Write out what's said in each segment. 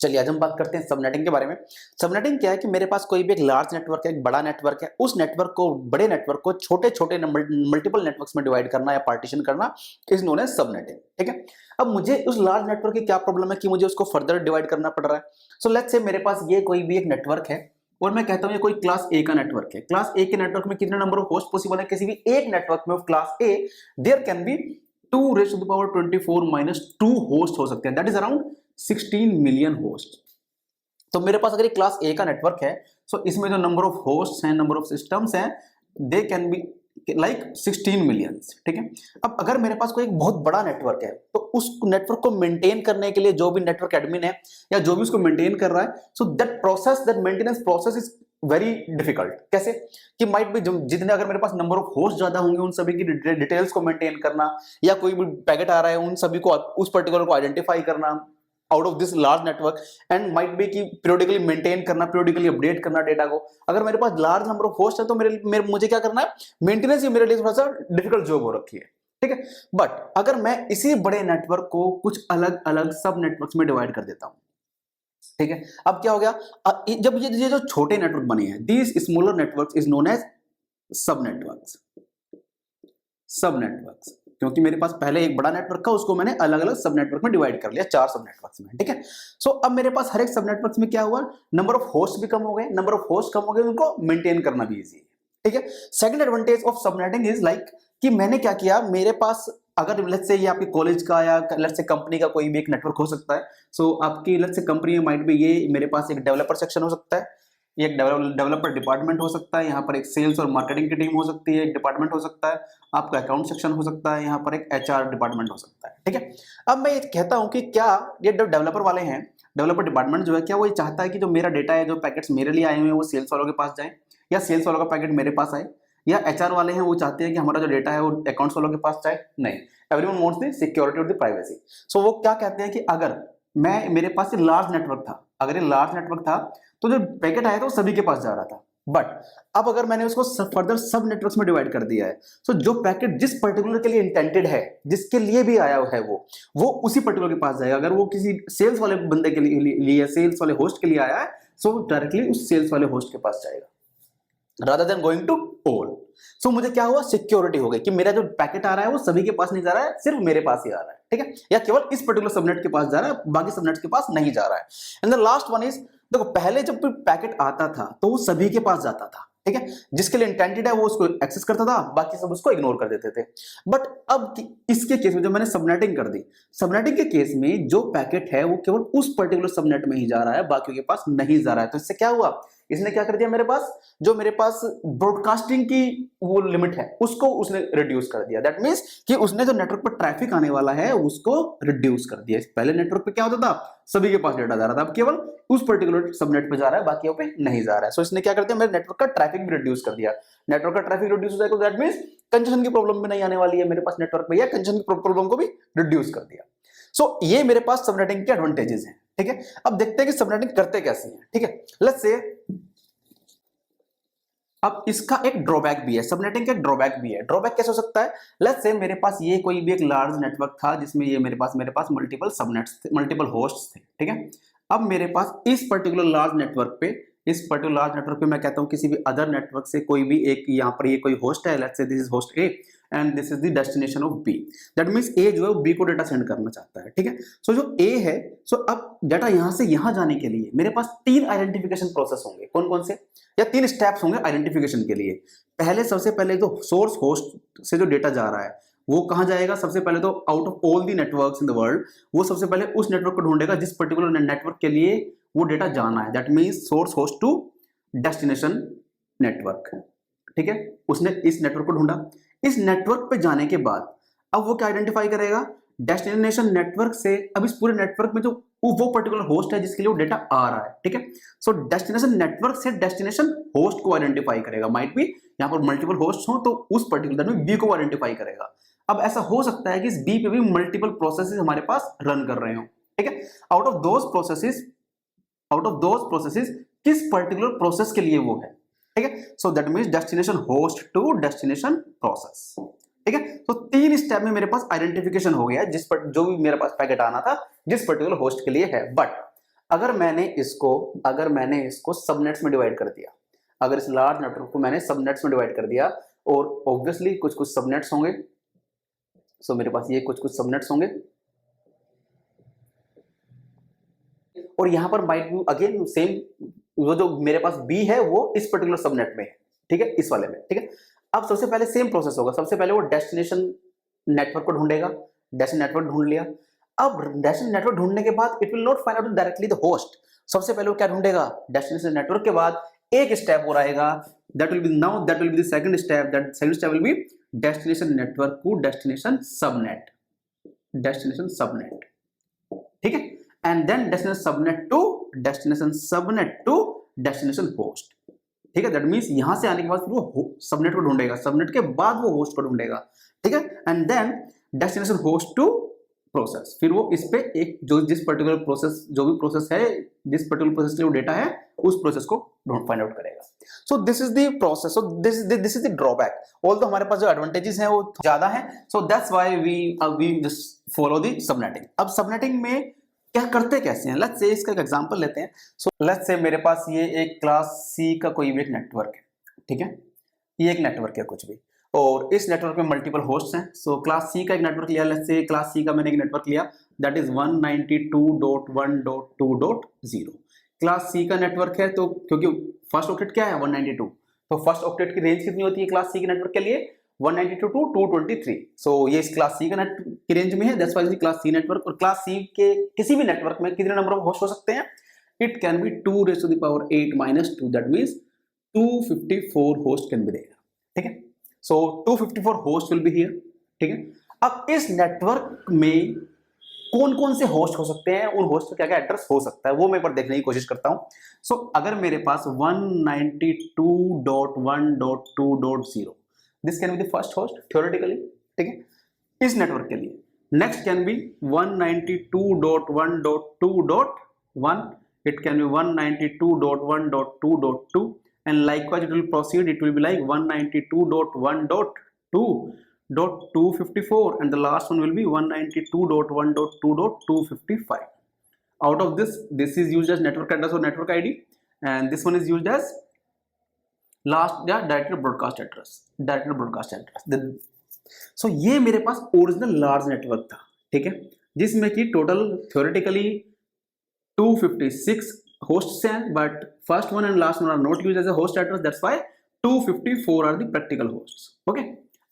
चलिए आज हम बात करते हैं सबनेटिंग के बारे में। सबनेटिंग क्या है कि मेरे पास कोई भी एक लार्ज नेटवर्क है, एक बड़ा नेटवर्क है, उस नेटवर्क को, बड़े नेटवर्क को छोटे-छोटे मल्टीपल नेटवर्क्स में डिवाइड करना या पार्टीशन करना इज नोन एज सबनेटिंग। ठीक है। अब मुझे उस लार्ज नेटवर्क की क्या प्रॉब्लम है कि मुझे उसको फर्दर डिवाइड करना पड़ रहा है। सो लेट्स से मेरे पास ये कोई भी एक नेटवर्क है और मैं कहता हूं ये कोई क्लास ए का नेटवर्क है। क्लास ए के नेटवर्क में कितने नंबर ऑफ होस्ट पॉसिबल है? किसी भी एक नेटवर्क में of class A there can be 2 raised to the power 24 minus 2 host हो सकते हैं, that is around 16 million host. तो मेरे पास अगर ये क्लास ए का नेटवर्क है, सो इसमें जो नंबर ऑफ होस्ट हैं, नंबर ऑफ सिस्टम्स हैं, they can be like 16 millions. ठीक है। अब अगर मेरे पास कोई एक बहुत बड़ा नेटवर्क है तो उस नेटवर्क को मेंटेन करने के लिए जो भी नेटवर्क एडमिन है या जो भी उसको मेंटेन कर रहा है, so that maintenance process is very difficult. कैसे कि माइट भी जितने अगर मेरे पास नंबर ऑफ होस्ट ज्यादा होंगे उन सभी की डिटेल्स को मेंटेन करना या कोई भी पैकेट आ रहा है उन सभी को उस पर्टिकुलर को आइडेंटिफाई करना out of this large network and might be कि पीरियडिकली मेंटेन करना, पीरियडिकली अपडेट करना डेटा को। अगर मेरे पास लार्ज नंबर ऑफ होस्ट है तो मुझे क्या करना है, मेंटेनेंस ही मेरे लिए थोड़ा सा डिफिकल्ट जॉब हो रखी है। ठीक है। बट अगर मैं इसी बड़े नेटवर्क को कुछ अलग अलग सब नेटवर्क्स में डिवाइड कर देता हूं, ठीक है, अब क्या हो गया, जब ये जो छोटे नेटवर्क बने हैं, these smaller networks is known as subnetworks. Subnetworks क्योंकि मेरे पास पहले एक बड़ा नेटवर्क था, उसको मैंने अलग अलग सब नेटवर्क में डिवाइड कर लिया, 4 सब नेटवर्क्स में। ठीक है। सो अब मेरे पास हर एक सब नेटवर्क्स में क्या हुआ, नंबर ऑफ होस्ट भी कम हो गए, नंबर ऑफ होस्ट कम हो गए, उनको मेंटेन करना भी इजी है। ठीक है। Second advantage of subnetting is like कि मैंने क्या किया, मेरे पास अगर लेट्स से ये आपकी कॉलेज का या लेट्स से कंपनी का कोई भी एक नेटवर्क हो सकता है। सो आपकी लेट्स से कंपनी में माइट भी ये मेरे पास एक डेवलपर सेक्शन हो सकता है, ये एक डेवलपर डिपार्टमेंट हो सकता है, यहाँ पर एक सेल्स और मार्केटिंग की टीम हो सकती है, एक डिपार्टमेंट हो सकता है, आपका अकाउंट सेक्शन हो सकता है, यहाँ पर एक एचआर डिपार्टमेंट हो सकता है। ठीक है। अब मैं ये कहता हूँ कि क्या ये डेवलपर वाले हैं, डेवलपर डिपार्टमेंट जो है, क्या वो ये चाहता है कि जो मेरा डेटा है, जो पैकेट्स मेरे लिए आए हुए हैं वो सेल्स वालों के पास जाए, या सेल्स वालों का पैकेट मेरे पास आए, या एचआर वाले हैं वो चाहते हैं कि हमारा जो डेटा है वो अकाउंट्स वालों के पास जाए? नहीं, एवरीवन वांट्स द सिक्योरिटी और द प्राइवेसी। सो वो क्या कहते हैं कि अगर मेरे पास ये लार्ज नेटवर्क था, अगर ये लार्ज नेटवर्क था तो जो पैकेट आया था वो सभी के पास जा रहा था। बट अब अगर मैंने उसको फर्दर सब नेटवर्क्स में डिवाइड कर दिया है, सो जो पैकेट जिस पर्टिकुलर के लिए इंटेंडेड है, जिसके लिए भी आया है वो उसी पर्टिकुलर के पास जाएगा। अगर वो किसी सेल्स वाले बंदे के लिए सेल्स वाले होस्ट के लिए आया है, सो डायरेक्टली उस सेल्स वाले होस्ट के पास जाएगा rather than going to all। सो मुझे क्या हुआ, सिक्योरिटी हो गई कि मेरा जो पैकेट आ रहा है वो सभी के पास नहीं जा रहा है, सिर्फ मेरे पास ही आ रहा है। ठीक है। या केवल इस पर्टिकुलर सबनेट के पास जा रहा है, बाकी सबनेट्स के पास नहीं जा रहा है। And the last one is, देखो पहले जब पैकेट आता था तो वो सभी के पास जाता था। ठीक है। जिसके लिए इंटेंडेड है वो उसको एक्सेस करता था, बाकी सब उसको इग्नोर कर देते थे। बट अब इसके केस में जब मैंने सबनेटिंग कर दी, सबनेटिंग के केस में जो पैकेट है वो केवल उस पर्टिकुलर सबनेट में ही जा रहा है, बाकी के पास नहीं जा रहा है। तो इससे क्या हुआ, इसने क्या कर दिया, मेरे पास ब्रॉडकास्टिंग की वो लिमिट है उसको उसने रिड्यूस कर दिया। दैट मींस कि उसने जो नेटवर्क पर ट्रैफिक आने वाला है उसको रिड्यूस कर दिया। पहले नेटवर्क पे क्या होता था, सभी के पास डेटा जा रहा था, अब केवल उस पर्टिकुलर सबनेट पे जा रहा है, बाकियों पे नहीं जा रहा है। सो इसने क्या कर दिया, मेरे नेटवर्क का ट्रैफिक भी रिड्यूस कर दिया। नेटवर्क का ट्रैफिक रिड्यूस हो जाएगा, दैट मींस कंजेशन की प्रॉब्लम भी नहीं आने वाली है मेरे पास नेटवर्क पे, या कंजेशन की प्रॉब्लम को भी रिड्यूस कर दिया। सो ये मेरे पास सबनेटिंग के एडवांटेजेस हैं। ठीक है। अब देखते हैं कि सबनेटिंग करते कैसे हैं। ठीक है। लेट्स से अब इसका एक ड्रॉबैक भी है, सबनेटिंग का एक ड्रॉबैक भी है। ड्रॉबैक कैसे हो सकता है, लेट्स से मेरे पास ये कोई भी एक लार्ज नेटवर्क था जिसमें ये मेरे पास मल्टीपल सबनेट्स थे, मल्टीपल होस्ट्स थे। ठीक है। अब मेरे पास इस पर्टिकुलर लार्ज नेटवर्क पे मैं कहता हूं किसी भी अदर नेटवर्क से कोई भी एक, यहाँ पर ये कोई होस्ट है, let's say this is host A and this is the destination of B. That means A जो है बी को डेटा सेंड करना चाहता है। ठीक है। सो जो ए है, सो अब डेटा यहां से यहां जाने के लिए मेरे पास 3 आइडेंटिफिकेशन प्रोसेस होंगे। कौन कौन से, या 3 स्टेप्स होंगे आइडेंटिफिकेशन के लिए। सबसे पहले जो सोर्स होस्ट से जो डेटा जा रहा है वो कहां जाएगा, सबसे पहले तो out of all the networks in the world, वो सबसे पहले उस नेटवर्क को ढूंढेगा जिस पर्टिकुलर नेटवर्क के लिए वो डेटा जाना है। That means source host to destination network. ठीक है। उसने इस नेटवर्क को ढूंढा, इस नेटवर्क पे जाने के बाद अब वो क्या आइडेंटिफाई करेगा, डेस्टिनेशन नेटवर्क से अब इस पूरे नेटवर्क में जो वो पर्टिकुलर होस्ट है जिसके लिए वो डेटा आ रहा है। ठीक है। सो डेस्टिनेशन नेटवर्क से डेस्टिनेशन होस्ट को आइडेंटिफाई करेगा। माइट भी यहाँ पर मल्टीपल होस्ट हो तो उस पर्टिकुलर में बी को आइडेंटिफाई करेगा। अब ऐसा हो सकता है कि इस बी पे भी मल्टीपल प्रोसेसेस हमारे पास रन कर रहे हो। ठीक है। आउट ऑफ दोज प्रोसेसेस किस पर्टिकुलर प्रोसेस के लिए वो है। ठीक है। So that means destination host to destination process. ठीक है। तो 3 स्टेप में मेरे पास आइडेंटिफिकेशन हो गया जिस पर जो भी मेरे पास पैकेट आना था जिस पर्टिकुलर होस्ट के लिए है। बट अगर मैंने इसको सबनेट्स में डिवाइड कर दिया, अगर इस लार्ज नेटवर्क को मैंने सबनेट्स में डिवाइड कर दिया, और ऑब्वियसली कुछ कुछ सबनेट्स होंगे, सो मेरे पास ये कुछ कुछ सबनेट्स होंगे, और यहां पर माइट बी अगेन सेम, वो जो मेरे पास बी है वो इस पर्टिकुलर सबनेट में है, ठीक है, इस वाले में, ठीक है। अब सबसे पहले सेम प्रोसेस होगा, सबसे पहले वो डेस्टिनेशन नेटवर्क को ढूंढेगा, डेस्टिनेशन नेटवर्क ढूंढ लिया। अब डेस्टिनेशन नेटवर्क ढूंढने के बाद it will not find out directly the host, सबसे पहले वो क्या ढूंढेगा, डेस्टिनेशन नेटवर्क के बाद एक स्टेप और आएगा, that will be the second step, that second step will be destination network to destination subnet, ठीक है, and then destination subnet to destination host, ठीक है। दैट मींस यहां से आने के बाद फिर वो सबनेट को ढूंढेगा, सबनेट के बाद वो होस्ट को ढूंढेगा, ठीक है, and then destination host to process, फिर वो इस पे एक जिस पर्टिकुलर प्रोसेस, जो भी प्रोसेस है, जिस पर्टिकुलर प्रोसेस के लिए डेटा है, उस प्रोसेस को फाइंड आउट करेगा। So this is the process, so this is the drawback, although हमारे पास जो एडवांटेजेस हैं वो ज्यादा हैं, so that's why we just follow the subnetting. अब सबनेटिंग में क्या करते कैसे हैं, लेट्स से इसका एक एग्जांपल लेते हैं। सो लेट्स से मेरे पास ये एक क्लास सी का कोई भी एक नेटवर्क है, ठीक है, ये एक नेटवर्क है कुछ भी, और इस नेटवर्क में मल्टीपल होस्ट हैं। सो क्लास सी का एक नेटवर्क लिया, लेट्स से क्लास सी का मैंने एक नेटवर्क लिया, दैट इज 192.1.2.0। क्लास सी का नेटवर्क है, तो क्योंकि फर्स्ट ऑक्टेट क्या है 192, तो फर्स्ट ऑक्टेट की रेंज कितनी होती है क्लास सी के नेटवर्क के लिए 192 to 223। सो ये इस क्लास सी का नेट की रेंज में है, that's why class C network. और क्लास सी के किसी भी नेटवर्क में कितने नंबर ऑफ होस्ट हो सकते हैं, it can be 2⁻8 - 2, that means 254 host can be there, ठीक है। So 254 host will be here, ठीक है। अब इस नेटवर्क में कौन कौन से होस्ट हो सकते हैं, उन होस्ट का क्या क्या एड्रेस हो सकता है, वो मैं एक बार देखने की कोशिश करता हूं। सो अगर मेरे पास 192.1.2.0, this can be the first host theoretically, ठीक है, इस नेटवर्क के लिए। Next can be 192.1.2.1, it can be 192.1.2.2, and likewise it will proceed, it will be like 192.1.2.254, and the last one will be 192.1.2.255. Out of this is used as network address or network ID, and this one is used as last या directed broadcast address. सो ये मेरे पास original large network था, ठीक है, जिसमें कि total theoretically 256 hosts हैं, but first one and last one are not used as a host address, that's why 254 are the practical hosts, okay.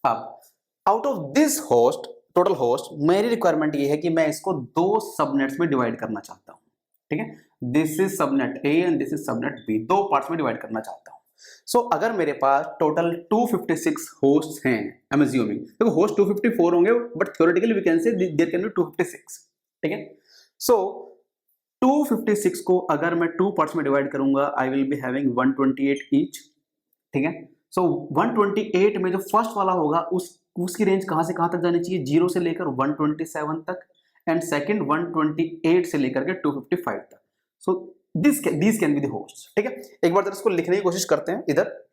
अब out of this host, total host, मेरी requirement ये है कि मैं इसको दो सबनेट्स में डिवाइड करना चाहता हूं, ठीक है, this is subnet A and this is subnet B, दो पार्ट्स में डिवाइड करना चाहता हूं। सो अगर मेरे पास टोटल 256 होस्ट्स हैं, आई एम अज्यूमिंग, देखो होस्ट 254 होंगे, but theoretically we can say there can be 256, ठीक है। सो 256 को अगर मैं टू पार्ट्स में डिवाइड करूंगा, I will be having 128 each, ठीक है। सो 128 में जो फर्स्ट वाला होगा उसकी रेंज कहां से कहां तक जानी चाहिए, 0 से लेकर 127 तक, एंड सेकंड 128 से लेकर के 255 तक। सो these can be the hosts, ठीक है। एक बार इसको लिखने की कोशिश करते हैं। इधर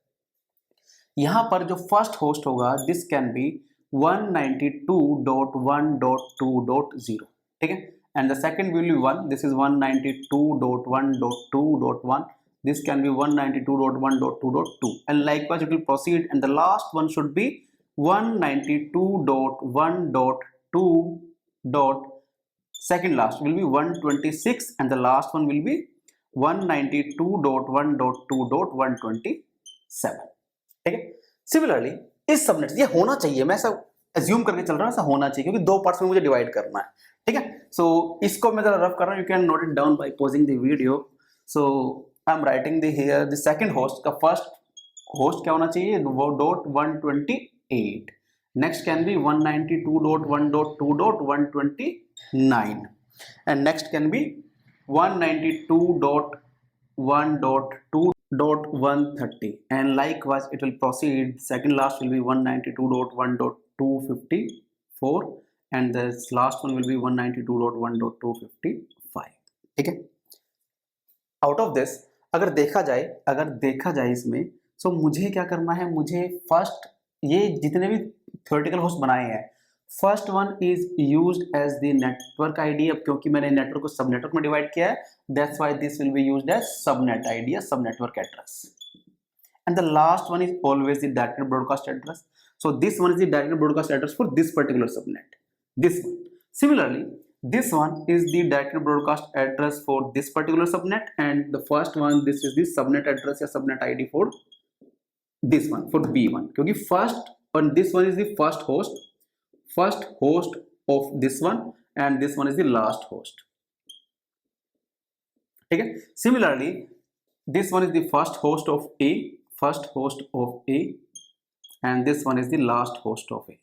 यहां पर जो फर्स्ट होस्ट होगा, दिस कैन बी 192.1.2.0, ठीक है, and the second will be 1, this is 192.1.2.1, this can be 192.1.2.2, and likewise it will proceed, and the last one should be 192.1.2. second last will be 126, and the last one will be 192.1.2.127, ठीक है। Similarly इस subnet, ये होना चाहिए, मैं ऐसा assume करके चल रहा हूं, ऐसा होना चाहिए, क्योंकि दो पार्ट्स में मुझे डिवाइड करना है, ठीक है। सो इसको मैं जरा रफ कर रहा हूं, you can note it down by pausing the video. So I am writing the here the second host का फर्स्ट होस्ट क्या होना चाहिए, वो .128, next can be 192.1.2.129, and next can be 192.1.2.130, and likewise it will proceed, second last will be 192.1.254, and this last one will be 192.1.255, ठीक है। Out of this अगर देखा जाए इसमें, सो मुझे क्या करना है, मुझे फर्स्ट ये जितने भी थ्योरेटिकल होस्ट बनाए हैं, first one is used as the network ID. अब क्योंकि मैंने नेटवर्क को सब नेटवर्क में डिवाइड किया है, that's why this will be used as subnet ID या subnetwork address. And the last one is always the directed broadcast address. So this one is the directed broadcast address for this particular subnet. This one. Similarly, this one is the directed broadcast address for this particular subnet, and the first one, this is the subnet address या subnet ID for this one, for B1. क्योंकि first and this one is the first host of this one, and this one is the last host. ठीक है? Similarly, this one is the first host of A, and this one is the last host of A.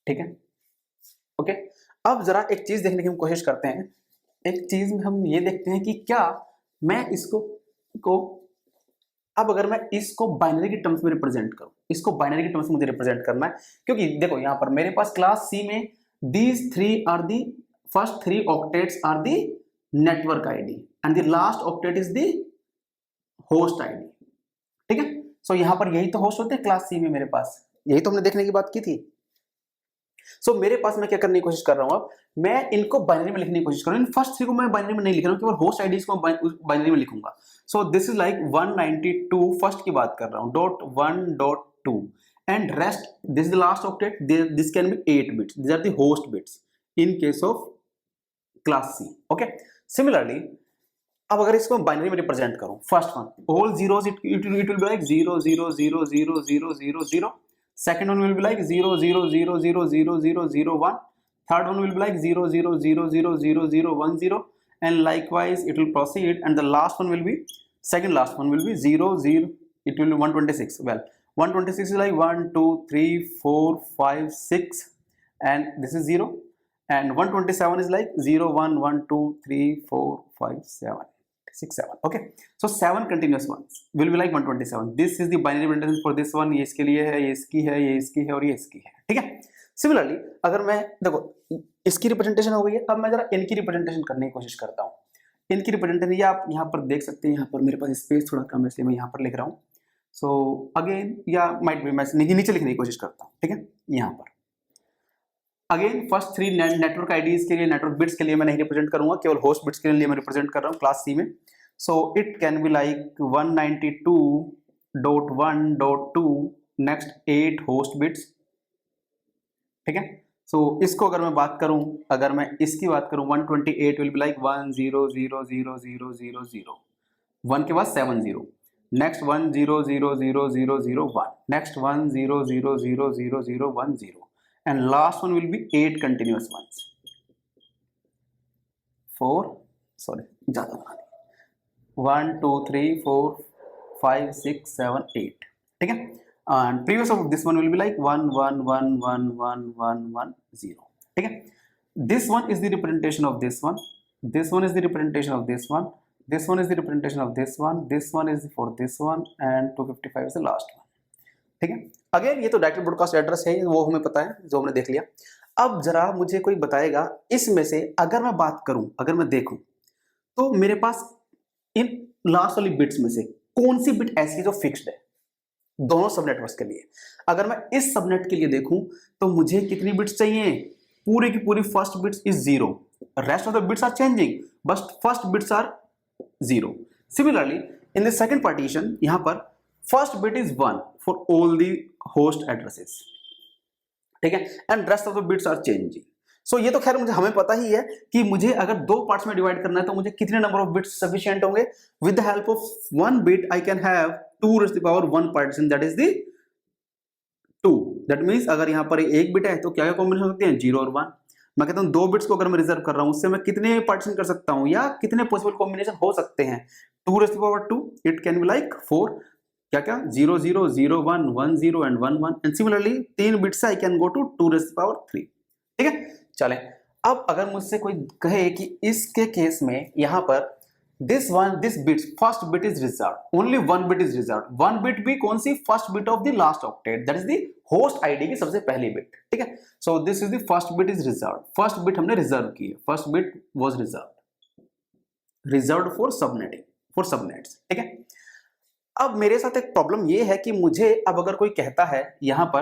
ठीक है? Okay, अब जरा एक चीज देखने की हम कोशिश करते हैं। एक चीज में हम ये देखते हैं कि क्या मैं अब अगर मैं इसको बाइनरी की टर्म्स में रिप्रेजेंट करूं, इसको बाइनरी की टर्म्स में मुझे रिप्रेजेंट करना है, क्योंकि देखो यहां पर मेरे पास क्लास सी में these three are the first three octets are the network ID and the last octet is the host ID। ठीक है? सो यहां पर यही तो होस्ट होते हैं क्लास सी में मेरे पास, यही तो हमने देखने की बात की थी। सो मेरे पास मैं क्या करने की कोशिश कर रहा हूं, अब मैं इनको बाइनरी में लिखने की कोशिश कर रहा हूं। इन फर्स्ट थ्री को मैं बाइनरी में नहीं लिख रहा हूं, केवल होस्ट आईडीज को बाइनरी में लिखूंगा। सो दिस इज लाइक 192 फर्स्ट की बात कर रहा हूं, .1.2 and rest, this is the last octet, this can be 8 bits, these are the host bits in case of class C। okay, similarly अब अगर इसको बाइनरी में रिप्रेजेंट करूं, first one all zeros, it will be like 0 0 0 0 0 0 0, second one will be like 0 0 0 0 0 0 0 1, third one will be like 0 0 0 0 0 0 1 0, and likewise it will proceed, and the last one will be, second last one will be 0 0, it will be 126। well, 126 is like 1 2 3 4 5 6, and this is 0, and 127 is like 0 1 1 2 3 4 5 7 6 7। okay, so 7 continuous ones will be like 127। this is the binary representation for this one, ये इसके लिए है, ये इसकी है, ये इसकी है और ये इसकी है। ठीक है? सिमिलरली अगर मैं देखो इसकी रिप्रेजेंटेशन हो गई है, अब मैं जरा इनकी रिप्रेजेंटेशन करने की कोशिश करता हूँ। इनकी रिप्रेजेंटेशन ये आप यहाँ पर देख सकते हैं, यहाँ पर मेरे पास स्पेस थोड़ा कम है इसलिए मैं यहाँ पर लिख रहा हूँ। सो अगेन या माइट बी मैं नीचे लिखने की कोशिश करता हूँ। ठीक है? यहाँ पर again first three network IDs के लिए, नेटवर्क बिट्स के लिए मैं नहीं रिप्रेजेंट करूंगा, केवल होस्ट बिट्स के लिए मैं रिप्रेजेंट कर रहा हूँ क्लास सी में। So it can be like 192.1.2 next 8 host bits. ठीक है? सो इसको अगर मैं बात करूं, अगर मैं इसकी बात करूं 128 विल बी लाइक 1 0 0 0 0 0 0, 1 के बाद 7 0, next 1 0 0 0 0 0 1, next 1 0 0 0 0 0 1 0, and last one will be 8 continuous ones। 1 2 3 4 5 6 7 8। ठीक है? and previous of this one will be like 1 1 1 1 1 1 1 0। ठीक है? this one is the representation of this one, this one is the representation of this one, this one is the representation of this one, this one is for this one, and 255 is the last one। ठीक है? Again ये तो direct broadcast address है, वो हमें पता है, जो हमने देख लिया। अब जरा मुझे कोई बताएगा इसमें से, अगर मैं बात करूं, अगर मैं देखूं तो मेरे पास इन लास्ट वाली बिट्स में से कौन सी बिट ऐसी है जो फिक्स्ड है दोनों सब नेटवर्क्स के लिए। अगर मैं इस सबनेट के लिए देखूं तो मुझे कितनी बिट्स चाहिए, पूरी की पूरी first bits is 0, rest of the bits are changing, बस first bits are 0। Similarly in the second partition यहां पर first bit is 1 for all the host addresses। ठीक है? and rest of the bits are changing। so ये तो खैर मुझे हमें पता ही है कि मुझे अगर दो पार्ट्स में डिवाइड करना है तो मुझे कितने नंबर ऑफ बिट्स सफिशिएंट होंगे। With the help of 1 bit I can have 2 raised to the power 1 partition, that is the 2। that means अगर यहाँ पर एक बिट है तो क्या क्या कॉम्बिनेशन हो सकते हैं, 0 और 1। मैं कहता हूँ 2 बिट्स को अगर मैं रिजर्व कर रहा हूँ उससे मैं कितने पार्टीशन कर सकता हूँ या कितने पॉसिबल कॉम्बिनेशन हो सकते हैं। 2 raised to the power 2, it can be like 4, क्या क्या 0 0 0 1 1 0 and 1 1, एंड सिमिलरली 3 बिट्स से I can go to 2 raised to the power 3। ठीक है? चले अब अगर मुझसे कोई कहे कि इसके केस में यहां पर this bit first bit is reserved, only 1 bit is reserved, 1 bit भी कौन सी, first bit of the last octet, that is the host ID की सबसे पहली बिट। ठीक है? So this is the first bit is reserved, first bit हमने रिजर्व की है, first bit was reserved for subnetting, for subnets. ठीक है? अब मेरे साथ एक प्रॉब्लम ये है कि मुझे अब अगर कोई कहता है यहां पर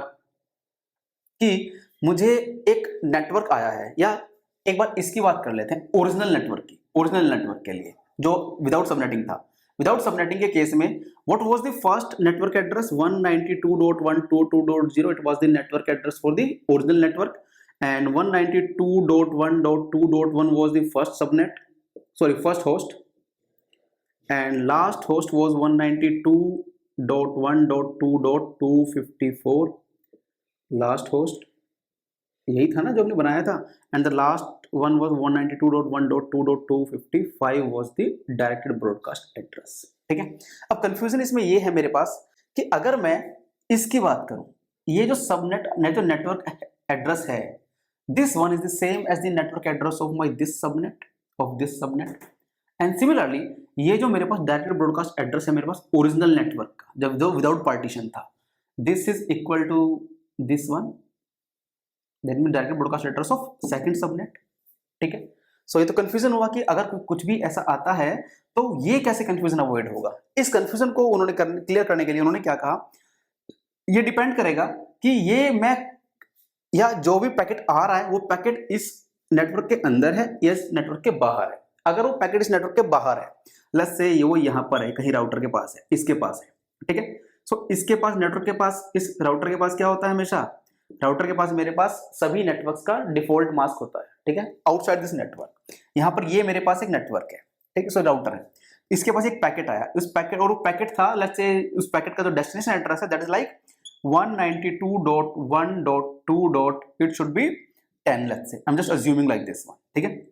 कि मुझे एक नेटवर्क आया है, या एक बार इसकी बात कर लेते हैं ओरिजिनल नेटवर्क की। ओरिजिनल नेटवर्क के लिए जो विदाउट सबनेटिंग था, विदाउट सबनेटिंग के केस में what was the first network address 192.122.0, it was the network address for the original network, and 192.1.2.1 was the first subnet, sorry, first host, and last host was 192.1.2.254, last host यही था ना जो हमने बनाया था, and the last one was 192.1.2.255 was the directed broadcast address। ठीक है, अब कंफ्यूजन इसमें ये है मेरे पास कि अगर मैं इसकी बात करूं, ये जो सबनेट जो नेटवर्क एड्रेस है, this one is the same as the network address of my this subnet, and similarly ये जो मेरे पास डायरेक्टेड ब्रॉडकास्ट एड्रेस है मेरे पास ओरिजिनल नेटवर्क का, जब जो विदाउट पार्टीशन था, this is equal to this one, that means directed broadcast address of second subnet. ठीक है, सो ये तो कंफ्यूजन हुआ कि अगर कुछ भी ऐसा आता है तो ये कैसे कंफ्यूजन अवॉइड होगा। इस कंफ्यूजन को उन्होंने क्लियर करने के लिए उन्होंने क्या कहा, ये डिपेंड करेगा कि ये मैं या जो भी पैकेट आ रहा है वो पैकेट इस नेटवर्क के अंदर है या इस नेटवर्क के बाहर है। अगर वो पैकेट इस नेटवर्क के बाहर है, लेट्स से ये वो यहाँ पर है, कहीं राउटर के पास है, इसके पास है, ठीक है, सो इसके पास नेटवर्क के पास, इस राउटर के पास क्या होता है, हमेशा राउटर के पास मेरे पास सभी नेटवर्क्स का डिफॉल्ट मास्क होता है। ठीक है, आउटसाइड दिस नेटवर्क, यहाँ पर ये मेरे पास एक नेटवर्क है, ठीक है, सो राउटर है, इसके पास एक पैकेट आया, उस पैकेट और वो पैकेट था, लेट्स से उस पैकेट का जो डेस्टिनेशन एड्रेस है that is like 192.1.2. it should be 10, let's say, I'm just assuming like this one। ठीक है,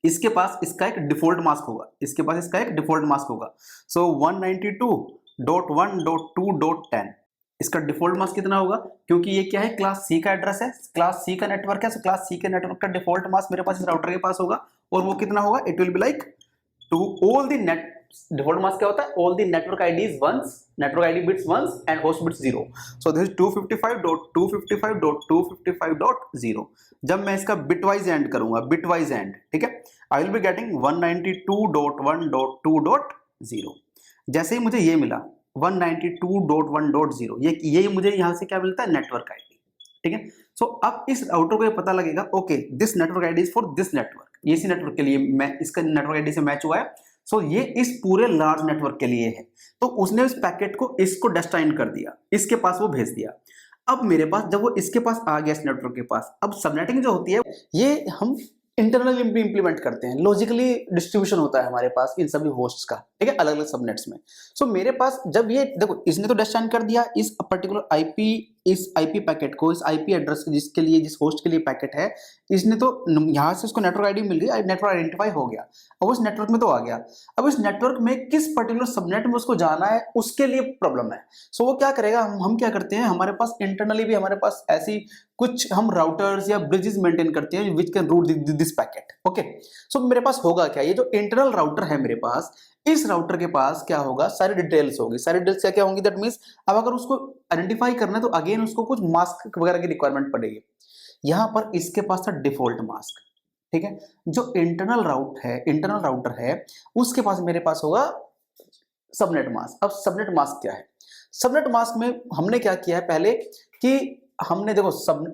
इसके पास इसका एक डिफॉल्ट मास्क होगा, इसके पास इसका एक डिफॉल्ट मास्क होगा, सो 192.1.2.10 इसका डिफॉल्ट मास्क कितना होगा, क्योंकि ये क्या है, क्लास सी का एड्रेस है, क्लास सी का नेटवर्क है, सो क्लास सी के नेटवर्क का डिफॉल्ट मास्क मेरे पास इस राउटर के पास होगा, और वो कितना होगा, it will be like to all the net, default mask क्या होता है, all the network IDs ones, network ID bits ones and host bits 0, so this is 255.255.255.0। जब मैं इसका बिटवाइज एंड करूंगा, बिटवाइज एंड, ठीक है, आई विल बी गेटिंग 192.1.2.0। जैसे ही मुझे ये मिला 192.1.0, ये मुझे यहां से क्या मिलता है, नेटवर्क आईडी। ठीक है, सो अब इस राउटर को ये पता लगेगा, okay this network ID is for this network, ये इसी नेटवर्क के लिए मैं इसका नेटवर्क आईडी से मैच हुआ है, सो ये इस पूरे लार्ज नेटवर्क के लिए है, तो उसने इस पैकेट को इसको डेस्टाइन कर दिया, इसके पास वो भेज दिया। अब मेरे पास जब वो इसके पास आ गया, इस नेटवर्क के पास, अब सबनेटिंग जो होती है ये हम इंटरनली इंप्लीमेंट करते हैं, लॉजिकली डिस्ट्रीब्यूशन होता है हमारे पास इन सभी होस्ट्स का, ठीक है, अलग अलग सबनेट्स में। सो मेरे पास जब ये देखो, इसने तो डेस्टाइन कर दिया इस पर्टिकुलर आईपी, इस आईपी पैकेट को, इस आईपी एड्रेस जिसके लिए, जिस होस्ट के लिए पैकेट है, इसने तो यहाँ से उसको नेटवर्क आईडी मिल गई, नेटवर्क आइडेंटिफाई हो गया, अब उस नेटवर्क में तो आ गया। अब इस नेटवर्क में किस पर्टिकुलर सबनेट में उसको जाना है, उसके लिए प्रॉब्लम है। सो वो क्या करेगा, हम क्या करते हैं, हमारे पास इंटरनली भी हमारे पास ऐसी कुछ हम राउटर्स या ब्रिजेस मेंटेन करते हैं which can route this packet. Okay, so मेरे पास होगा क्या, ये जो इंटरनल राउटर है मेरे पास, इस राउटर के पास क्या होगा, सारी डिटेल्स होगी, सारी डिटेल्स क्या होंगी, दैट मींस अब अगर उसको आइडेंटिफाई करना है तो अगेन उसको कुछ मास्क वगैरह की रिक्वायरमेंट पड़ेगी। यहां पर इसके पास था डिफॉल्ट मास्क, ठीक है, जो इंटरनल राउटर है उसके पास मेरे पास होगा सबनेट मास्क। अब सबनेट मास्क क्या है, सबनेट मास्क में हमने क्या किया है पहले कि हमने देखो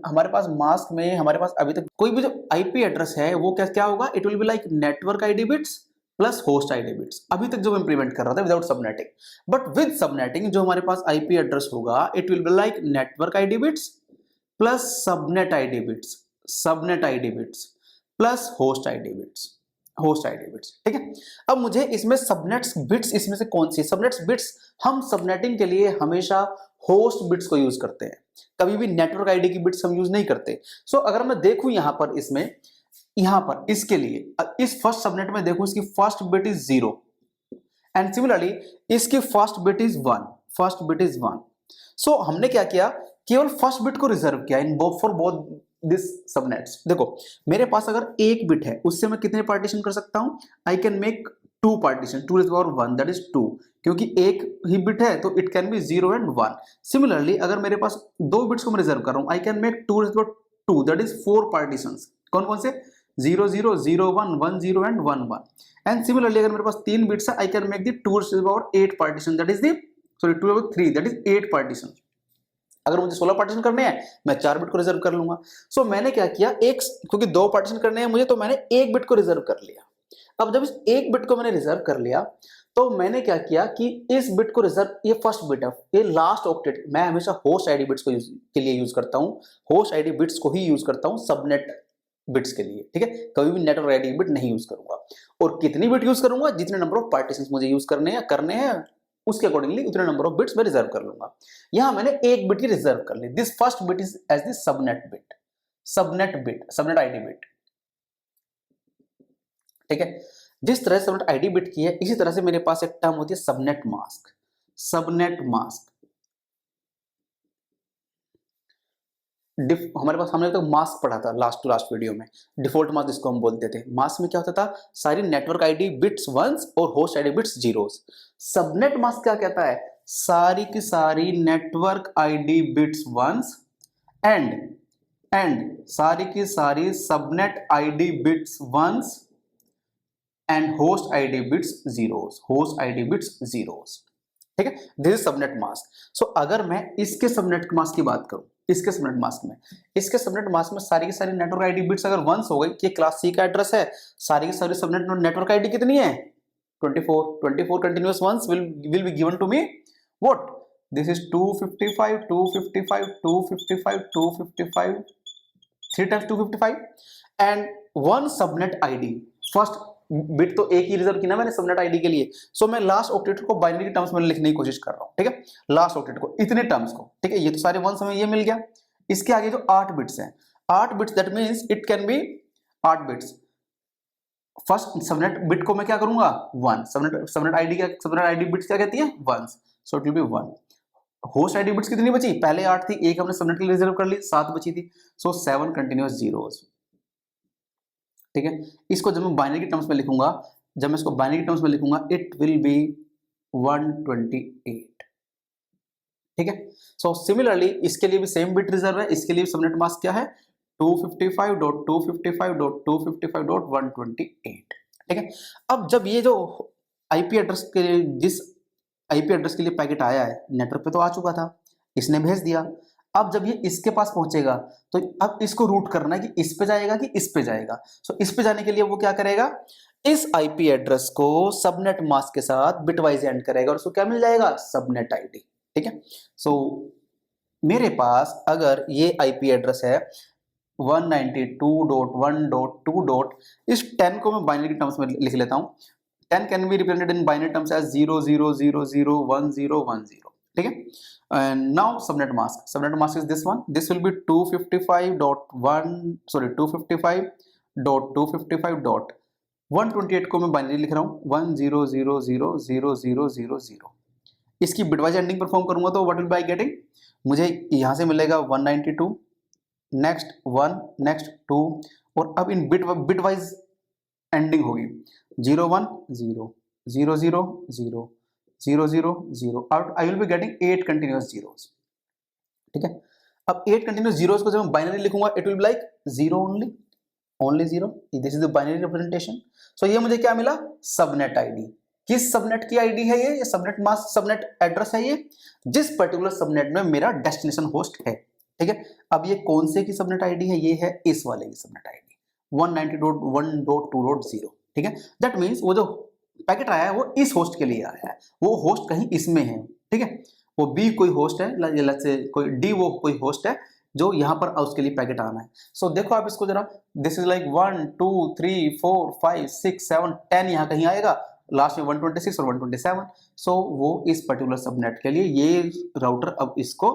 हमारे पास मास्क में हमारे पास अभी तक कोई भी जो आईपी एड्रेस है वो क्या होगा, it will be like network ID bits plus host ID bits, अभी तक जो मैं इंप्लीमेंट कर रहा था without subnetting. But with subnetting जो हमारे पास आईपी एड्रेस होगा, it will be like network ID bits plus subnet ID bits plus host ID bits, ठीक है। अब मुझे इसमें सबनेट्स बिट्स, इसमें से कौन सी सबनेट्स बिट्स, हम सबनेटिंग के लिए हमेशा होस्ट बिट्स को यूज करते हैं, कभी भी नेटवर्क आईडी की बिट्स हम यूज नहीं करते। सो अगर मैं देखूं यहां पर, इसमें यहां पर इसके लिए इस फर्स्ट सबनेट में देखूं, इसकी first bit is 0 and similarly इसकी फर्स्ट बिट इज 1। सो हमने क्या किया, केवल फर्स्ट बिट को रिजर्व किया in for both this subnets. देखो मेरे पास अगर एक बिट है उससे मैं कितने पार्टीशन कर सकता हूं, I can make 2 partition, 2 to the power 1 that is 2, क्योंकि एक ही बिट है तो it can be 0 and 1। Similarly अगर मेरे पास 2 बिट्स को मैं रिजर्व कर रहा हूं, I can make 2 to the power 2 that is 4 partitions. कौन कौन से, 0 0 0 1 1 0 and 1 1। एंड सिमिलरली अगर मेरे पास 3 बिट्स है, I can make the 2 to the power 8 partition that is the 2 to the power 3 that is 8 partition. अगर मुझे 16 पार्टीशन करने हैं मैं 4 बिट को रिजर्व कर लूंगा। सो मैंने क्या किया, एक क्योंकि 2 पार्टीशन करने हैं मुझे, तो मैंने 1 बिट को रिजर्व कर लिया। अब जब इस 1 बिट को मैंने रिजर्व कर लिया तो मैंने क्या किया कि इस बिट को रिजर्व, ये फर्स्ट बिट है, ये लास्ट ऑक्टेट, मैं हमेशा होस्ट आईडी बिट्स को के लिए यूज करता हूं, होस्ट आईडी बिट्स को ही यूज करता हूं सबनेट बिट्स के लिए, ठीक है। कभी भी नेटवर्क आईडी बिट नहीं यूज करूंगा। और कितनी बिट यूज करूंगा, जितने नंबर ऑफ पार्टीशंस मुझे यूज करने हैं उसके अकॉर्डिंगली उतने नंबर ऑफ बिट्स मैं रिजर्व कर लूंगा। यहां मैंने 1 बिट की रिजर्व कर ली। This first bit is as the subnet bit, subnet ID bit, ठीक है। जिस तरह से सबनेट आईडी बिट की है, इसी तरह से मेरे पास एक टर्म होती है सबनेट मास्क। सबनेट मास्क हमारे पास, हमने तो मास्क पढ़ा था लास्ट टू लास्ट वीडियो में, डिफॉल्ट मास्क जिसको हम बोलते थे। मास्क में क्या होता था, सारी नेटवर्क आईडी बिट्स वंस और host ID bits zeros. Subnet mask क्या कहता है, सारी की सारी network ID bits ones and सारी की सारी subnet ID bits ones and host ID bits zeros, host ID bits zeros, ठीक है। This is subnet mask. So अगर मैं इसके सबनेट मास्क की बात करूं, इसके सबनेट मास्क में सारी की सारी नेटवर्क आईडी बिट्स अगर वंस हो गई, कि क्लास सी का एड्रेस है, सारी की सारी सबनेट नेटवर्क आईडी कितनी है 24 continuous ones will be given to me what, this is 255 255 255 255 3 times 255 and one subnet ID. First bit तो एक ही रिजर्व की ना मैंने सबनेट आईडी के लिए। सो मैं लास्ट ऑक्टेट को बाइनरी टर्म्स में लिखने की कोशिश कर रहा हूं, ठीक है, लास्ट ऑक्टेट को, इतने टर्म्स को, ठीक है। ये तो सारे वंस हमें ये मिल गया। इसके आगे जो 8 बिट्स हैं, 8 bits, that means it can B 8 bits. First subnet bit को मैं क्या करूंगा 1, सबनेट आईडी बिट्स क्या कहती है 1, so it will B 1। Host ID bits कितनी बची, पहले 8 थी, एक हमने सबनेट के लिए रिजर्व कर ली, 7 बची थी, सो 7 कंटिन्यूअस जीरोस, ठीक है। इसको जब मैं बाइनरी टर्म्स में लिखूंगा, इट विल बी 128, ठीक है। सो सिमिलरली इसके लिए भी सेम बिट रिजर्व है, इसके लिए सबनेट मास्क क्या है 255.255.255.128, ठीक है। अब जब ये जो आईपी एड्रेस के लिए, जिस आईपी एड्रेस के लिए पैकेट आया है नेटवर्क पे तो आ चुका था, इसने भेज दिया। अब जब ये इसके पास पहुंचेगा तो अब इसको रूट करना है कि इस पे जाएगा कि इस पे जाएगा। सो इस पे जाने के लिए वो क्या करेगा, इस आईपी एड्रेस को सबनेट मास्क के साथ बिटवाइज एंड करेगा और उसको क्या मिल जाएगा, सबनेट आईडी, ठीक है। सो मेरे पास अगर ये आईपी एड्रेस है 192.1.2. इस 10 को मैं बाइनरी टर्म्स में लिख लेता हूं। 10 can be represented in binary terms as 00001010, ठीक है। And now subnet mask is this one. This will be 255.255.128 को मैं बाइनरी लिख रहा हूँ 10000000। इसकी बिटवाइज एंडिंग परफॉर्म करूंगा तो what will be I getting, मुझे यहाँ से मिलेगा 192, नेक्स्ट 1, नेक्स्ट 2, और अब इन बिटवाइज एंडिंग होगी 01 0 0 0 0 0 0 0 और I will be getting 8 continuous zeros, ठीक है। अब 8 कंटिन्यूअस जीरोस को जब मैं बाइनरी लिखूंगा it will be like 0 only 0, this is the binary representation. So ये मुझे क्या मिला, सबनेट आईडी। किस सबनेट की आईडी है ये सबनेट मास्क, सबनेट एड्रेस है ये, जिस पर्टिकुलर सबनेट में मेरा डेस्टिनेशन होस्ट है, ठीक है। अब ये कौन से की सबनेट आईडी है, ये है इस वाले की सबनेट आईडी 192.1.2.0, ठीक है। दैट मीन्स वो जो पैकेट आया है वो इस होस्ट के लिए आया है, वो होस्ट कहीं इसमें है, ठीक है। वो बी कोई होस्ट है, लेट्स से कोई डी वो कोई होस्ट है जो यहाँ पर उसके लिए पैकेट आना है। सो देखो आप इसको जरा, दिस इज लाइक 1 2 3 4 5 6 7 10 यहाँ कहीं आएगा, लास्ट में 126 और 127। सो वो इस पर्टिकुलर सबनेट के लिए ये राउटर अब इसको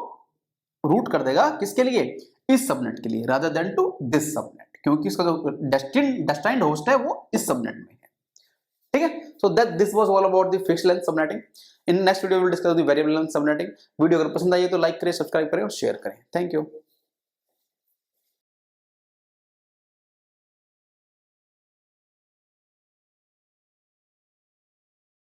रूट कर देगा, किसके लिए, इस सबनेट के लिए, rather than to this subnet, क्योंकि इसका जो डेस्टिन्ड होस्ट है वो इस सबनेट में है, ठीक है। So that this was all about the fixed length subnetting. In next video will discuss the variable length subnetting. Video अगर पसंद आई तो लाइक करें, सब्सक्राइब करें और शेयर करें। Thank you.